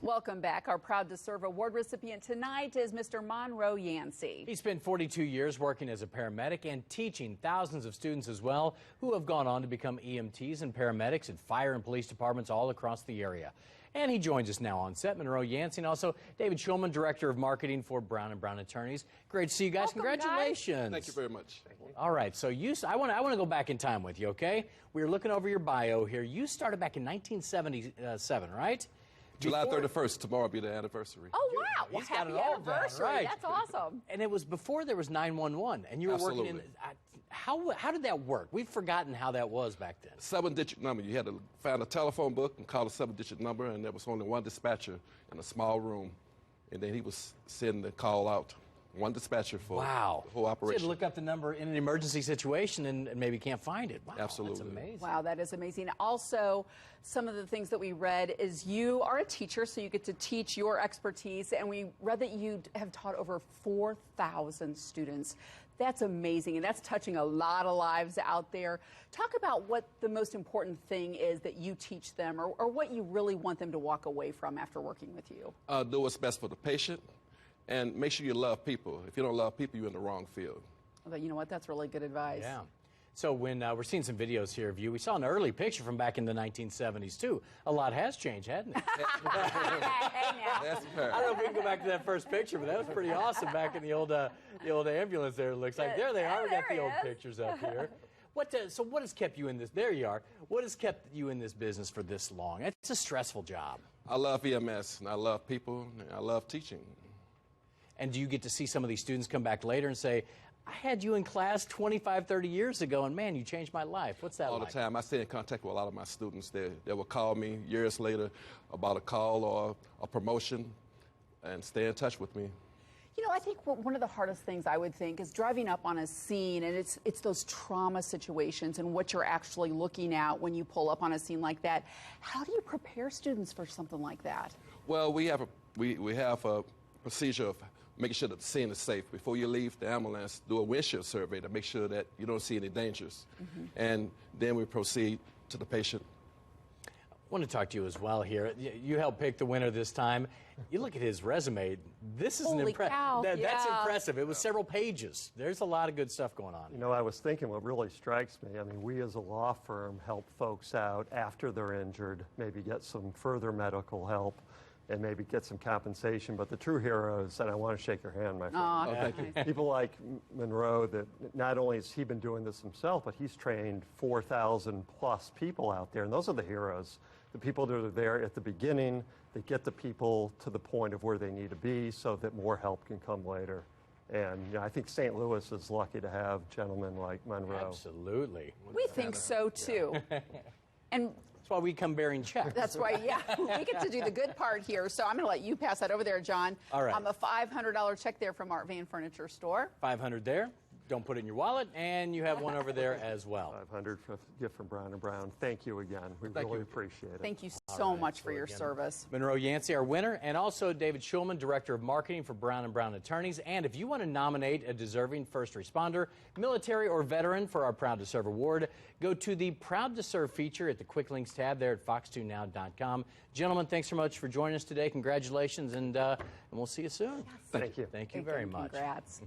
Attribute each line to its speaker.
Speaker 1: Welcome back. Our Proud to Serve award recipient tonight is Mr. Monroe Yancie.
Speaker 2: He spent 42 years working as a paramedic and teaching thousands of students as well who have gone on to become EMTs and paramedics at fire and police departments all across the area. And he joins us now on set, Monroe Yancie, and also David Schulman, Director of Marketing for Brown & Brown Attorneys. Great to see you guys.
Speaker 1: Welcome,
Speaker 2: Congratulations.
Speaker 3: Guys. Thank you very much.
Speaker 2: All right, so I want to go back in time with you, okay? We were looking over your bio here. You started back in 1977, right?
Speaker 3: July 31st, tomorrow will be the anniversary.
Speaker 1: Oh, wow. Well,
Speaker 2: He's got
Speaker 1: happy
Speaker 2: it all
Speaker 1: anniversary.
Speaker 2: down, right.
Speaker 1: That's awesome.
Speaker 2: And it was before there was 911, and you were
Speaker 3: Absolutely.
Speaker 2: working in... How did that work? We've forgotten how that was back then.
Speaker 3: 7-digit number. You had to find a telephone book and call a 7-digit number, and there was only one dispatcher in a small room. And then he was sending the call out. One dispatcher for the whole
Speaker 2: So you
Speaker 3: operation.
Speaker 2: had to look up the number in an emergency situation and maybe can't find it. Wow,
Speaker 3: Absolutely.
Speaker 2: That's amazing.
Speaker 1: Wow, that is amazing. Also, some of the things that we read is you are a teacher, so you get to teach your expertise, and we read that you have taught over 4,000 students. That's amazing, and that's touching a lot of lives out there. Talk about what the most important thing is that you teach them, or what you really want them to walk away from after working with you.
Speaker 3: Do what's best for the patient, and make sure you love people. If you don't love people, you're in the wrong field.
Speaker 1: But you know what? That's really good advice.
Speaker 2: Yeah. So when we're seeing some videos here of you, we saw an early picture from back in the 1970s, too. A lot has changed, hasn't it?
Speaker 1: Hey, now.
Speaker 3: That's fair.
Speaker 2: I don't know if we can go back to that first picture, but that was pretty awesome back in the old ambulance there, it looks like. There they are. We got the old pictures up here. So what has kept you in this? There you are. What has kept you in this business for this long? It's a stressful job.
Speaker 3: I love EMS, and I love people, and I love teaching.
Speaker 2: And do you get to see some of these students come back later and say, I had you in class 25, 30 years ago, and man, you changed my life. What's that
Speaker 3: All
Speaker 2: like?
Speaker 3: the time. I stay in contact with a lot of my students. They will call me years later about a call or a promotion and stay in touch with me.
Speaker 1: You know, I think one of the hardest things I would think is driving up on a scene, and it's those trauma situations and what you're actually looking at when you pull up on a scene like that. How do you prepare students for something like that?
Speaker 3: Well, we have a procedure of making sure that the scene is safe. Before you leave the ambulance, do a windshield survey to make sure that you don't see any dangers. And then we proceed to the patient.
Speaker 2: I want to talk to you as well here. You helped pick the winner this time. You look at his resume. This is
Speaker 1: Holy cow.
Speaker 2: That's
Speaker 1: Yeah.
Speaker 2: impressive. It was several pages. There's a lot of good stuff going on.
Speaker 4: You know, I was thinking what really strikes me, I mean, we as a law firm help folks out after they're injured, maybe get some further medical help, and maybe get some compensation. But the true heroes, and I want to shake your hand, my friend.
Speaker 1: Aw,
Speaker 3: thank you.
Speaker 4: People like Monroe, that not only has he been doing this himself, but he's trained 4,000 plus people out there. And those are the heroes, the people that are there at the beginning, that get the people to the point of where they need to be so that more help can come later. And you know, I think St. Louis is lucky to have gentlemen like Monroe.
Speaker 2: Absolutely.
Speaker 1: We think so, too. And
Speaker 2: That's why we come bearing checks.
Speaker 1: that's why, yeah, we get to do the good part here. So I'm going to let you pass that over there, John.
Speaker 2: All right.
Speaker 1: A $500 check there from Art Van Furniture Store.
Speaker 2: 500 there. Don't put it in your wallet. And you have one over there as well.
Speaker 4: 500 for gift from Brown & Brown. Thank you again. We really appreciate it.
Speaker 1: Thank you so much for your service.
Speaker 2: Monroe Yancie, our winner, and also David Schulman, Director of Marketing for Brown & Brown Attorneys. And if you want to nominate a deserving first responder, military, or veteran for our Proud to Serve award, go to the Proud to Serve feature at the Quick Links tab there at fox2now.com. Gentlemen, thanks so much for joining us today. Congratulations, and we'll see you soon.
Speaker 4: Thank you.
Speaker 2: Thank you very much.
Speaker 1: Congrats.